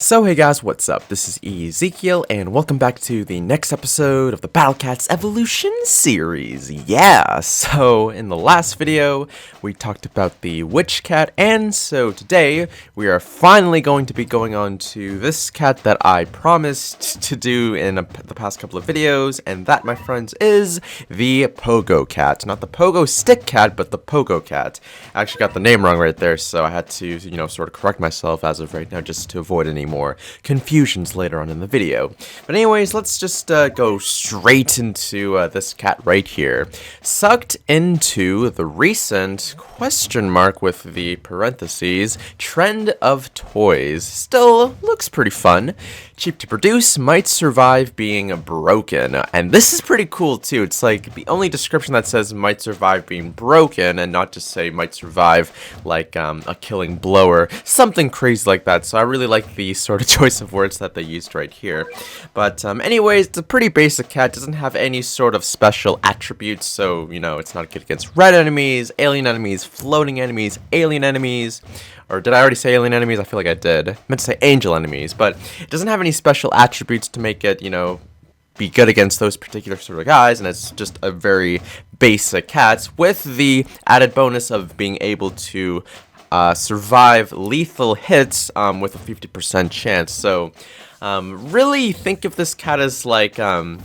So hey guys, what's up? This is Ezekiel, and welcome back to the next episode of the Battle Cats Evolution series. Yeah, so in the last video, we talked about the witch cat, and so today, we are finally going to be going on to this cat that I promised to do in the past couple of videos, and that, my friends, is the Pogo Cat. Not the Pogo Stick Cat, but the Pogo Cat. I actually got the name wrong right there, so I had to, sort of correct myself as of right now, just to avoid any more confusions later on in the video. But anyways, let's just go straight into this cat right here. Sucked into the recent question mark with the parentheses trend of toys. Still looks pretty fun. Cheap to produce, might survive being broken. And this is pretty cool too. It's like the only description that says might survive being broken and not just say might survive like a killing blow or something crazy like that. So I really like the sort of choice of words that they used right here. But anyways, it's a pretty basic cat. Doesn't have any sort of special attributes. So, it's not good against red enemies, alien enemies, floating enemies, alien enemies. Or did I already say alien enemies? I feel like I did. I meant to say angel enemies, but it doesn't have any special attributes to make it, be good against those particular sort of guys, and it's just a very basic cat with the added bonus of being able to survive lethal hits with a 50% chance. So really think of this cat as like a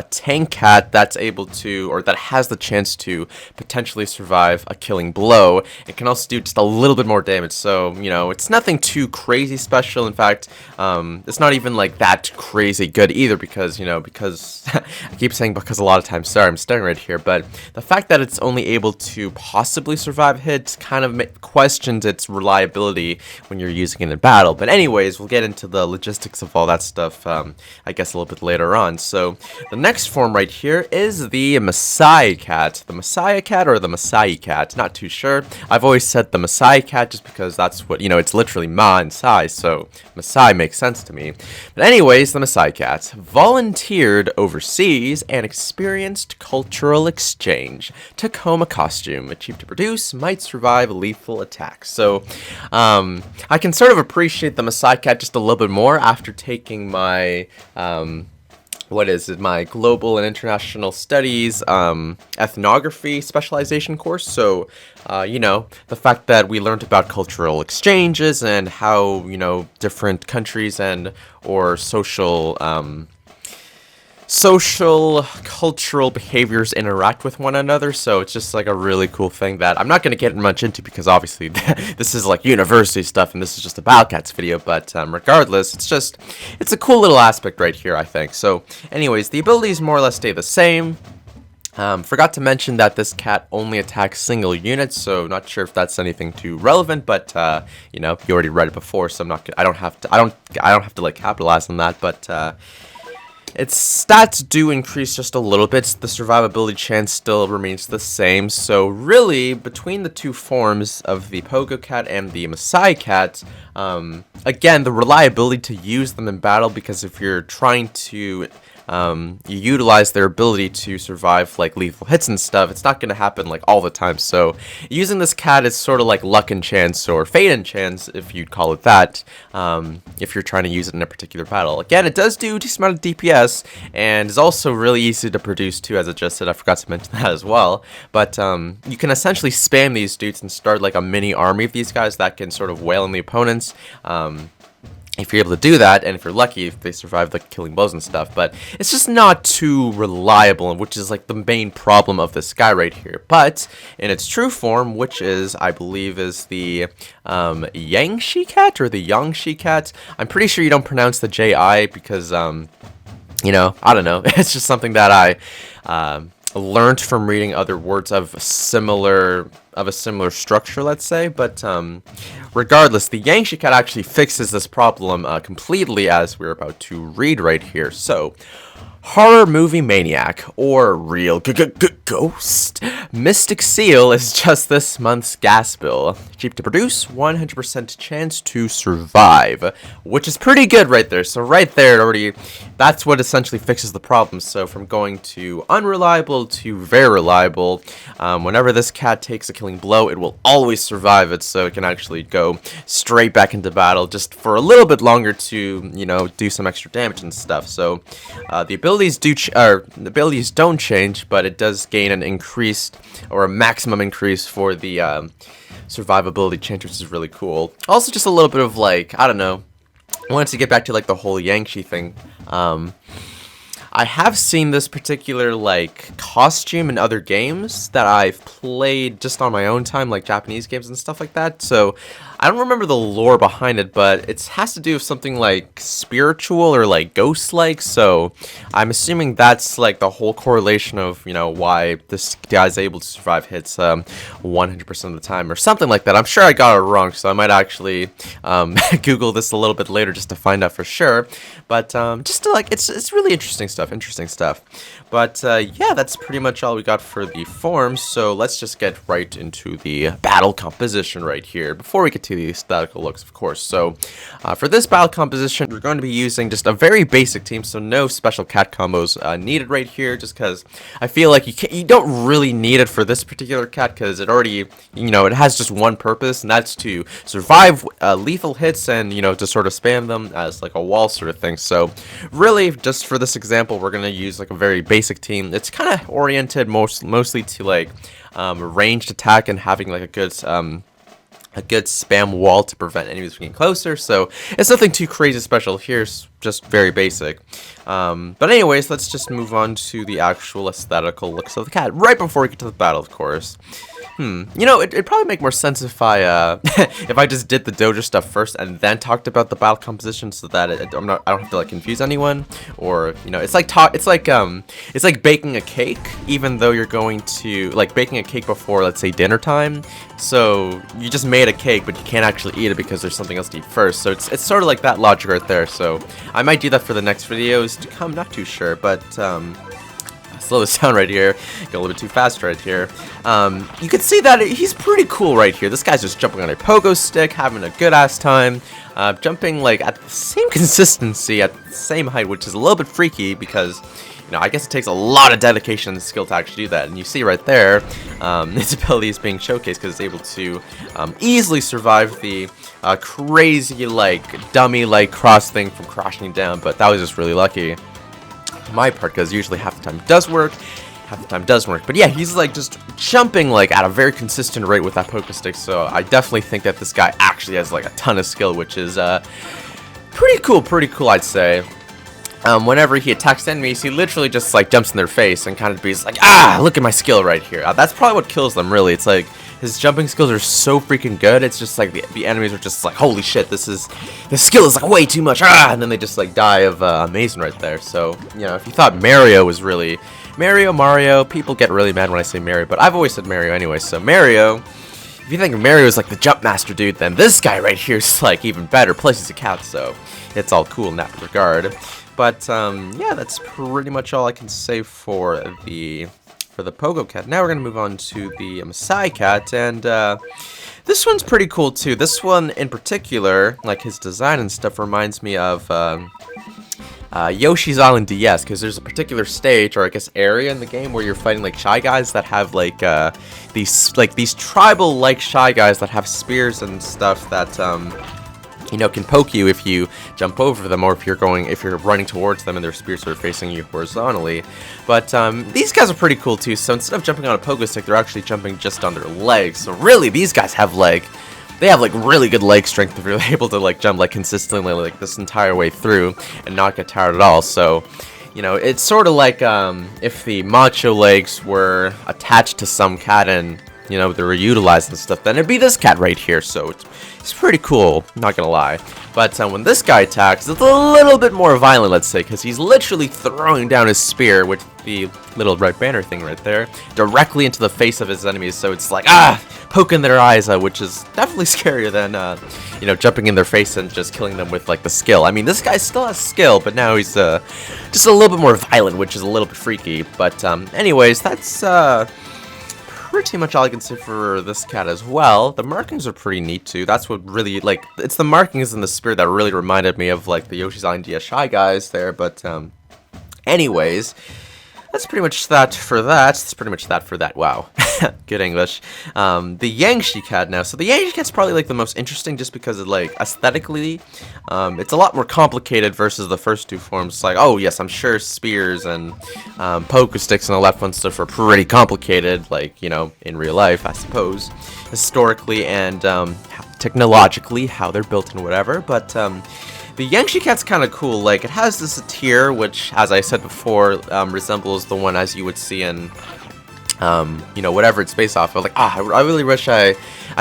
tank cat that's able to, or that has the chance to potentially survive a killing blow. It can also do just a little bit more damage, so, it's nothing too crazy special. In fact, it's not even, like, that crazy good either, because, because, I keep saying because a lot of times, sorry, I'm staring right here, but the fact that it's only able to possibly survive hits kind of questions its reliability when you're using it in battle. But anyways, we'll get into the logistics of all that stuff, I guess, a little bit later on. So, the next form right here is the Masai Cat. The Masai Cat or the Masai Cat, not too sure. I've always said the Masai Cat just because that's what, it's literally Ma and Sai, so Masai makes sense to me. But anyways, the Masai Cat. Volunteered overseas and experienced cultural exchange. Tacoma costume. Cheap to produce, might survive lethal attacks. So, I can sort of appreciate the Masai Cat just a little bit more after taking my, my global and international studies ethnography specialization course. So the fact that we learned about cultural exchanges and how different countries and or social cultural behaviors interact with one another. So it's just like a really cool thing that I'm not going to get much into because obviously this is like university stuff and this is just a Battle Cats video, but regardless, it's a cool little aspect right here, I think. So anyways, the abilities more or less stay the same. Forgot to mention that this cat only attacks single units, so not sure if that's anything too relevant, but you already read it before, so I don't have to like capitalize on that, but its stats do increase just a little bit. The survivability chance still remains the same. So really, between the two forms of the Pogo Cat and the Masai Cat, again, the reliability to use them in battle, because if you're trying to you utilize their ability to survive like lethal hits and stuff, it's not going to happen like all the time. So using this cat is sort of like luck and chance, or fate and chance if you'd call it that, if you're trying to use it in a particular battle. Again, it does do a decent amount of DPS and is also really easy to produce too, as I just said. I forgot to mention that as well. But you can essentially spam these dudes and start like a mini army of these guys that can sort of wail on the opponents. If you're able to do that, and if you're lucky, if they survive the killing blows and stuff, but it's just not too reliable, which is like the main problem of this guy right here. But in its true form, which is, I believe, is the Yankshi Cat or the Jiangshi Cat. I'm pretty sure you don't pronounce the J-I because, I don't know. It's just something that I learned from reading other words of a similar structure, let's say. But regardless, the Yankshi Cat actually fixes this problem completely, as we're about to read right here. So Horror movie maniac, or real ghost. Mystic Seal is just this month's gas bill. Cheap to produce, 100% chance to survive, which is pretty good right there. So right there, that's what essentially fixes the problem. So from going to unreliable to very reliable, whenever this cat takes a killing blow, it will always survive it. So it can actually go straight back into battle just for a little bit longer to, do some extra damage and stuff. So the abilities don't change, but it does gain an increased or a maximum increase for the survivability change, which is really cool. Also, just a little bit of I don't know. I wanted to get back to the whole Yankee thing. I have seen this particular costume in other games that I've played just on my own time, like Japanese games and stuff like that. So I don't remember the lore behind it, but it has to do with something spiritual or ghost-like. So I'm assuming that's the whole correlation of why this guy's able to survive hits 100% of the time or something like that. I'm sure I got it wrong, so I might actually Google this a little bit later just to find out for sure. But just to it's really interesting stuff. But yeah, that's pretty much all we got for the forms. So let's just get right into the battle composition right here before we get to the aesthetical looks, of course. So for this battle composition, we're going to be using just a very basic team, so no special cat combos needed right here, just because I feel like you don't really need it for this particular cat, because it already, it has just one purpose, and that's to survive lethal hits and, to sort of spam them as a wall sort of thing. So really, just for this example, we're going to use a very basic team. It's kind of oriented mostly to ranged attack and having a good spam wall to prevent enemies from getting closer. So it's nothing too crazy special here, it's just very basic. But anyways, let's just move on to the actual aesthetical looks of the cat right before we get to the battle, of course. It'd probably make more sense if I if I just did the dojo stuff first and then talked about the battle composition, so that I don't have to confuse anyone, or it's like baking a cake, even though you're going to baking a cake before, let's say, dinner time. So you just made a cake, but you can't actually eat it because there's something else to eat first. So it's sort of like that logic right there. So I might do that for the next videos to come. Not too sure, but slow this down right here. Go a little bit too fast right here. You can see that he's pretty cool right here. This guy's just jumping on a pogo stick, having a good ass time, jumping at the same consistency, at the same height, which is a little bit freaky because I guess it takes a lot of dedication and skill to actually do that. And you see right there, its ability is being showcased because it's able to easily survive the crazy dummy cross thing from crashing down. But that was just really lucky my part, because usually half the time it does work, half the time doesn't work. But yeah, he's just jumping at a very consistent rate with that poker stick. So I definitely think that this guy actually has a ton of skill, which is pretty cool, I'd say. Whenever he attacks enemies, he literally just jumps in their face and kind of be look at my skill right here. That's probably what kills them, really. It's his jumping skills are so freaking good. It's just the enemies are just holy shit, this skill is way too much, and then they just die of amazing right there. So if you thought Mario was really Mario, people get really mad when I say Mario, but I've always said Mario anyway. So Mario, if you think Mario is the jump master dude, then this guy right here is even better. Plus he's a cat, so it's all cool in that regard. But yeah, that's pretty much all I can say for the Pogo Cat. Now we're gonna move on to the Masai Cat, and this one's pretty cool too. This one in particular, his design and stuff, reminds me of Yoshi's Island DS, because there's a particular stage, or I guess area in the game, where you're fighting Shy Guys that have these tribal Shy Guys that have spears and stuff that can poke you if you jump over them, or if you're running towards them and their spears are facing you horizontally. But these guys are pretty cool too. So instead of jumping on a pogo stick, they're actually jumping just on their legs. So really, these guys have they have really good leg strength if you're able to jump consistently this entire way through and not get tired at all. So it's sort of if the macho legs were attached to some cat and you know, they were utilized and stuff, then it'd be this cat right here. So it's pretty cool, not gonna lie. But when this guy attacks, it's a little bit more violent, let's say, because he's literally throwing down his spear with the little red banner thing right there directly into the face of his enemies. So it's like, poking their eyes out, which is definitely scarier than, you know, jumping in their face and just killing them with, like, the skill. I mean, this guy still has skill, but now he's just a little bit more violent, which is a little bit freaky. But anyways, that's pretty much all I can say for this cat as well. The markings are pretty neat too. That's what really, like, it's the markings and the spirit that really reminded me of, like, the Yoshi's Island DS Shy guys there. But anyways, that's pretty much that for that. That's pretty much that for that. Wow. Good English. The Jiangshi Cat now. So the Jiangshi Cat's probably, like, the most interesting just because of, like, aesthetically, it's a lot more complicated versus the first two forms. It's like, oh, yes, I'm sure spears and poker sticks and all that fun stuff are pretty complicated, like, you know, in real life, I suppose, historically and technologically, how they're built and whatever. But the Yankee Cat's kind of cool. Like, it has this tier, which, as I said before, resembles the one as you would see in, you know, whatever it's based off of. Like, I really wish I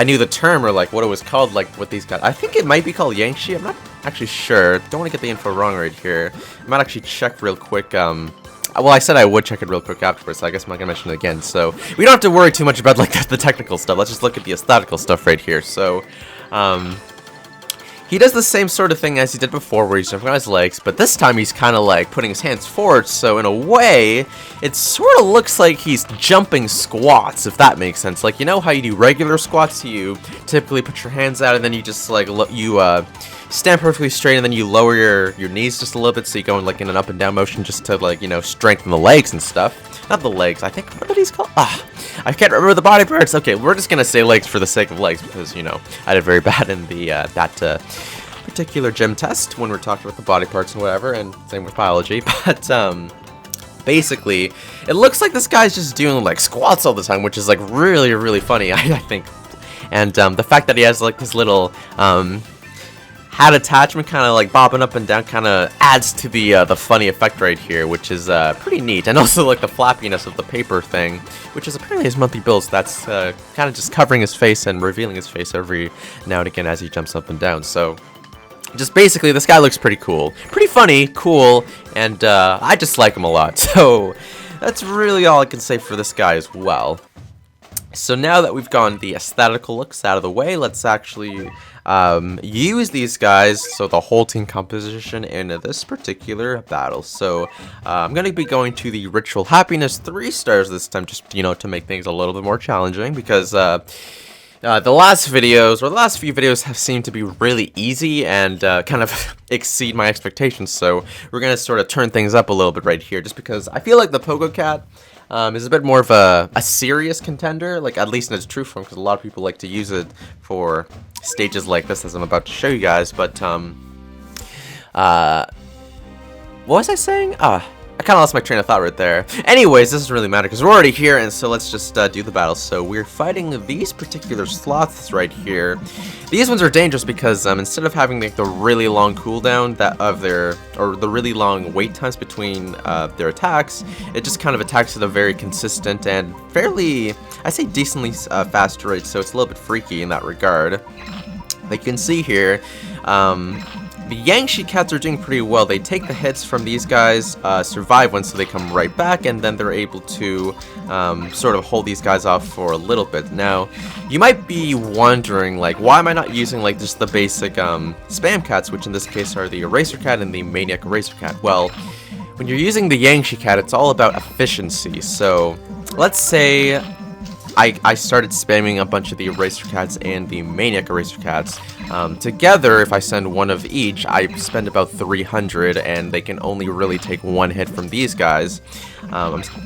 knew the term or, like, what it was called, like, what these guys. I think it might be called Yankee. I'm not actually sure. Don't want to get the info wrong right here. I might actually check real quick. Well, I said I would check it real quick afterwards, so I guess I'm not going to mention it again. So, we don't have to worry too much about, like, the technical stuff. Let's just look at the aesthetical stuff right here. So, he does the same sort of thing as he did before, where he's jumping on his legs, but this time he's kind of like putting his hands forward, so in a way, it sort of looks like he's jumping squats, if that makes sense. Like, you know how you do regular squats? You typically put your hands out, and then you just, like, stand perfectly straight, and then you lower your knees just a little bit, so you go in, like, in an up and down motion just to, like, you know, strengthen the legs and stuff. Not the legs, I think, what are these called? I can't remember the body parts. Okay, we're just gonna say legs for the sake of legs, because, you know, I did very bad in the, that particular gym test when we're talking about the body parts and whatever, and same with biology. But, basically, it looks like this guy's just doing, like, squats all the time, which is, like, really, really funny, I think. And, the fact that he has, like, this little, hat attachment kind of like bobbing up and down kind of adds to the funny effect right here, which is pretty neat. And also like the flappiness of the paper thing, which is apparently his monthly bills. That's kind of just covering his face and revealing his face every now and again as he jumps up and down. So just basically this guy looks pretty cool, pretty funny, cool, and I just like him a lot. So that's really all I can say for this guy as well. So now that we've gotten the aesthetical looks out of the way, let's actually use these guys, so the whole team composition in this particular battle. So I'm going to be going to the Ritual Happiness 3 stars this time, just, you know, to make things a little bit more challenging, because the last few videos have seemed to be really easy and kind of exceed my expectations. So we're going to sort of turn things up a little bit right here, just because I feel like the Pogo Cat is a bit more of a serious contender, like at least in its true form, because a lot of people like to use it for stages like this, as I'm about to show you guys. But what was I saying? I kind of lost my train of thought right there. Anyways, this doesn't really matter because we're already here, and so let's just do the battle. So we're fighting these particular sloths right here. These ones are dangerous because instead of having like the really long cooldown the really long wait times between their attacks, it just kind of attacks at a very consistent and fairly, I say decently fast rate. So it's a little bit freaky in that regard. Like you can see here, the Yankshi Cats are doing pretty well. They take the hits from these guys, survive one, so they come right back, and then they're able to sort of hold these guys off for a little bit. Now, you might be wondering, like, why am I not using, like, just the basic spam cats, which in this case are the Eraser Cat and the Maniac Eraser Cat? Well, when you're using the Yankshi Cat, it's all about efficiency. So, let's say I started spamming a bunch of the Eraser Cats and the Maniac Eraser Cats. Together, if I send one of each, I spend about 300, and they can only really take one hit from these guys.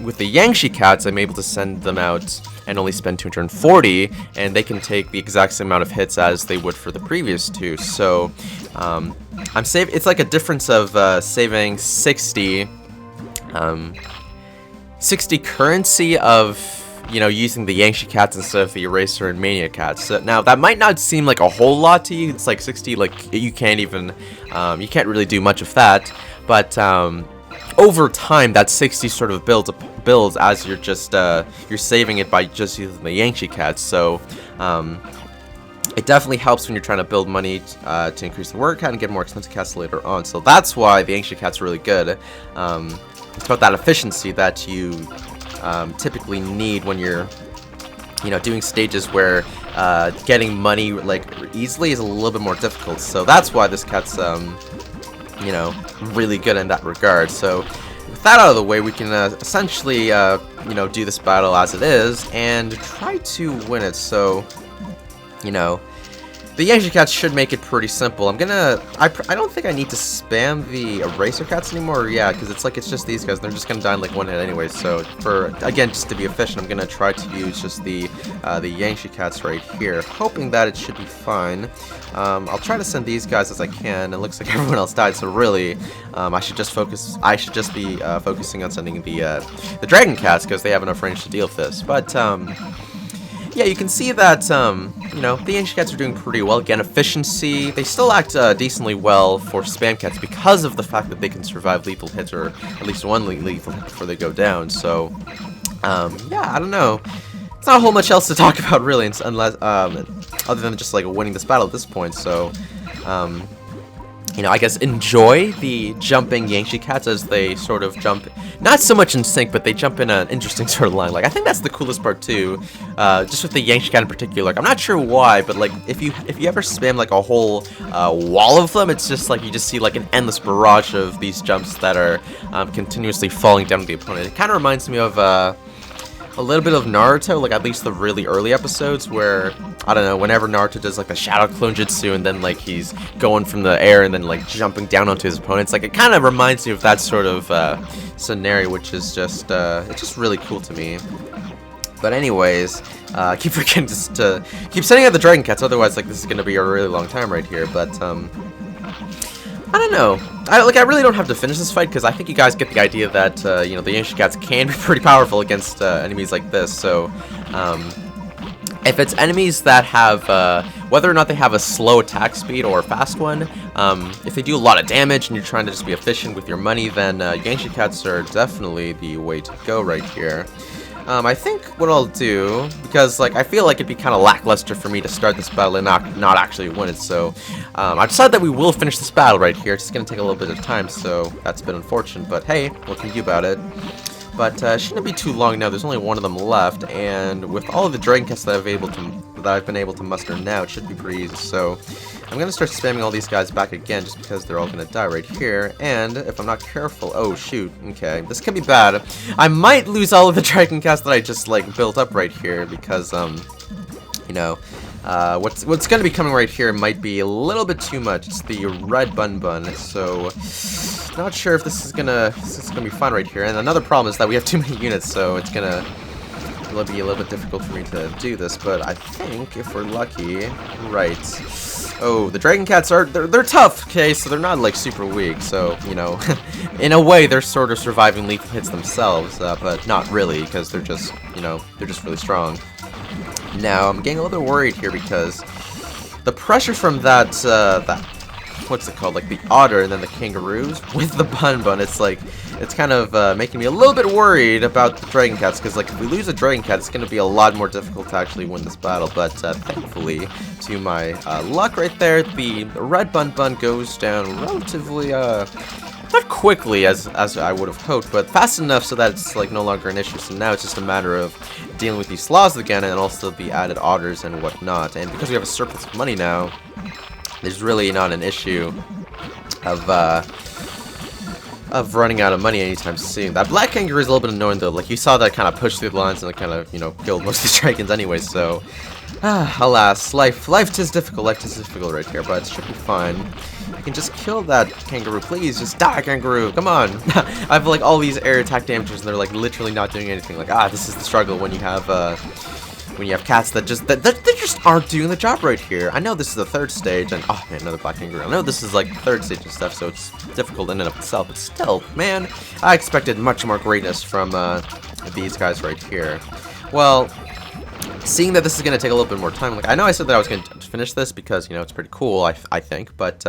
With the Jiangshi Cats, I'm able to send them out and only spend 240, and they can take the exact same amount of hits as they would for the previous two. So, it's like a difference of saving 60 currency of, you know, using the Yankshi Cats instead of the Eraser and Mania Cats. So now, that might not seem like a whole lot to you. It's like 60, like, you can't even, you can't really do much of that. But, over time, that 60 sort of builds as you're just you're saving it by just using the Yankshi Cat. So it definitely helps when you're trying to build money to increase the work count and get more expensive cats later on. So that's why the Yankshi Cat's really good. It's about that efficiency that you typically need when you're, you know, doing stages where getting money like easily is a little bit more difficult. So that's why this cat's you know, really good in that regard. So with that out of the way, we can essentially you know, do this battle as it is and try to win it. So, you know, the Yankshi Cats should make it pretty simple. I don't think I need to spam the Eraser Cats anymore. Yeah, because it's just these guys. They're just gonna die in like one hit anyway. So again, just to be efficient, I'm gonna try to use just the Yankshi Cats right here, hoping that it should be fine. I'll try to send these guys as I can. It looks like everyone else died, so really, I should just be focusing on sending the Dragon Cats because they have enough range to deal with this. But yeah, you can see that, you know, the Yankshi Cats are doing pretty well. Again, efficiency, they still act decently well for spam cats because of the fact that they can survive lethal hits, or at least one lethal hit before they go down. So, yeah, I don't know. It's not a whole much else to talk about, really, unless, other than just, like, winning this battle at this point. So, you know, I guess enjoy the jumping Yankshi Cats as they sort of jump, not so much in sync, but they jump in an interesting sort of line. Like, I think that's the coolest part too, just with the Yankshi Cat in particular. Like, I'm not sure why, but like, if you ever spam like a whole wall of them, it's just like you just see like an endless barrage of these jumps that are continuously falling down to the opponent. It kind of reminds me of a little bit of Naruto, like at least the really early episodes where, I don't know, whenever Naruto does like the Shadow Clone Jutsu and then like he's going from the air and then like jumping down onto his opponents, like it kind of reminds me of that sort of scenario, which is just, it's just really cool to me. But anyways, keep forgetting just to keep sending out the Dragon Cats, otherwise like this is going to be a really long time right here, but I don't know. I really don't have to finish this fight because I think you guys get the idea that you know, the Yankshi Cats can be pretty powerful against enemies like this. So if it's enemies that have whether or not they have a slow attack speed or a fast one, if they do a lot of damage and you're trying to just be efficient with your money, then Yankshi Cats are definitely the way to go right here. I think what I'll do, because like I feel like it'd be kind of lackluster for me to start this battle and not actually win it, so I decided that we will finish this battle right here. It's just gonna take a little bit of time, so that's a bit unfortunate, but hey, what can you do about it? But it shouldn't be too long now. There's only one of them left, and with all of the Dragon Cats that I've been able to muster now, it should be pretty easy. So I'm gonna start spamming all these guys back again, just because they're all gonna die right here. And if I'm not careful, oh shoot, okay, this could be bad. I might lose all of the Dragon Cats that I just like built up right here, because you know, what's gonna be coming right here might be a little bit too much. It's the red bun, so not sure if this is gonna be fun right here. And another problem is that we have too many units, so it'll be a little bit difficult for me to do this. But I think if we're lucky, right? Oh, the Dragon Cats they're tough, okay? So they're not like super weak. So you know, in a way, they're sort of surviving lethal hits themselves, but not really, because they're just, you know, they're just really strong. Now I'm getting a little bit worried here because the pressure from that what's it called, like the otter and then the kangaroos with the bun, it's kind of making me a little bit worried about the Dragon Cats, because like if we lose a Dragon Cat, it's going to be a lot more difficult to actually win this battle. But thankfully, to my luck right there, the red bun goes down relatively not quickly as I would have hoped, but fast enough so that it's like no longer an issue. So now it's just a matter of dealing with these sloths again, and also the added otters and whatnot. And because we have a surplus of money now, there's really not an issue of running out of money anytime soon. That black kangaroo is a little bit annoying though. Like you saw that kind of push through the lines and it kind of, you know, killed most of these dragons anyway. So, alas, life is difficult. Life is difficult right here, but it should be fine. I can just kill that kangaroo, please. Just die, kangaroo. Come on. I have like all these air attack damages and they're like literally not doing anything. Like, this is the struggle when you have cats that just aren't doing the job right here. I know this is the third stage, and oh man, another black kangaroo. I know this is like the third stage and stuff, so it's difficult in and of itself, but still, man, I expected much more greatness from these guys right here. Well, seeing that this is going to take a little bit more time, like I know I said that I was going to finish this because, you know, it's pretty cool, I think, but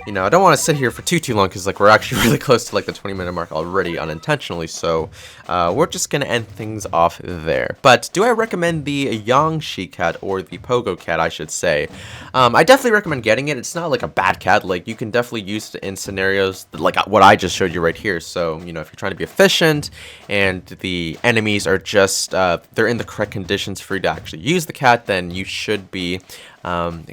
you know, I don't want to sit here for too long because like we're actually really close to like the 20-minute mark already unintentionally. So we're just gonna end things off there. But do I recommend the Jiangshi Cat, or the Pogo Cat, I should say? I definitely recommend getting it. It's not like a bad cat. Like you can definitely use it in scenarios like what I just showed you right here. So you know, if you're trying to be efficient and the enemies are just they're in the correct conditions for you to actually use the cat, then you should be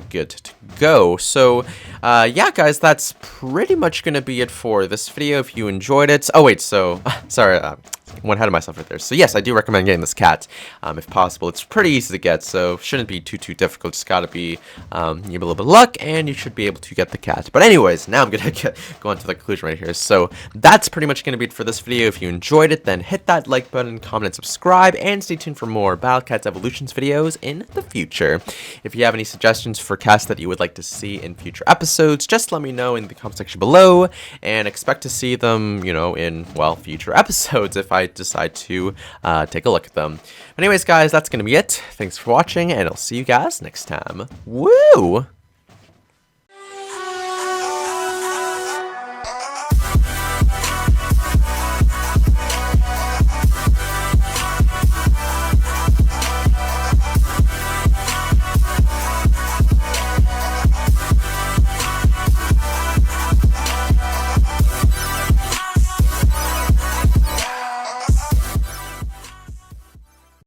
good to go. So yeah, guys, that's pretty much gonna be it for this video. If you enjoyed it, oh wait, so sorry, went ahead of myself right there. So yes, I do recommend getting this cat if possible. It's pretty easy to get, so shouldn't be too difficult. Just gotta be you have a little bit of luck and you should be able to get the cat. But anyways, now I'm gonna go on to the conclusion right here. So that's pretty much gonna be it for this video. If you enjoyed it, then hit that like button, comment, and subscribe, and stay tuned for more Battle Cats Evolutions videos in the future. If you have any suggestions for cats that you would like to see in future episodes, just let me know in the comment section below, and expect to see them, you know, in, well, future episodes if I decide to take a look at them. Anyways, guys, that's gonna be it. Thanks for watching, and I'll see you guys next time. Woo!